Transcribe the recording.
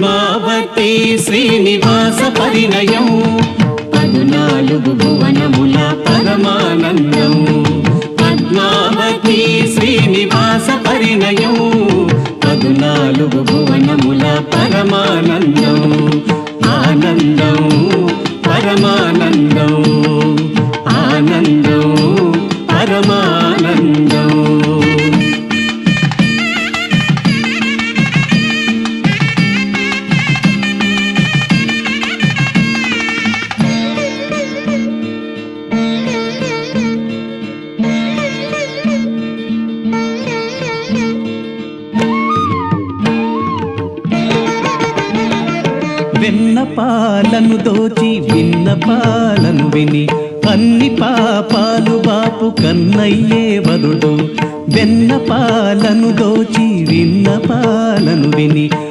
పద్మావతి శ్రీనివాస పరిణయం 14 భువనముల పరమానందం పద్మావతి శ్రీనివాస పరిణయం 14 భువనముల పరమానందం ఆనందం పరమానందం ఆనందం పరమానందం వెన్నపాలను దోచి విన్నపాలను విని అన్ని పాపాలు బాపు కన్నయ్యే వరుడు వెన్నపాలను దోచి విన్నపాలను విని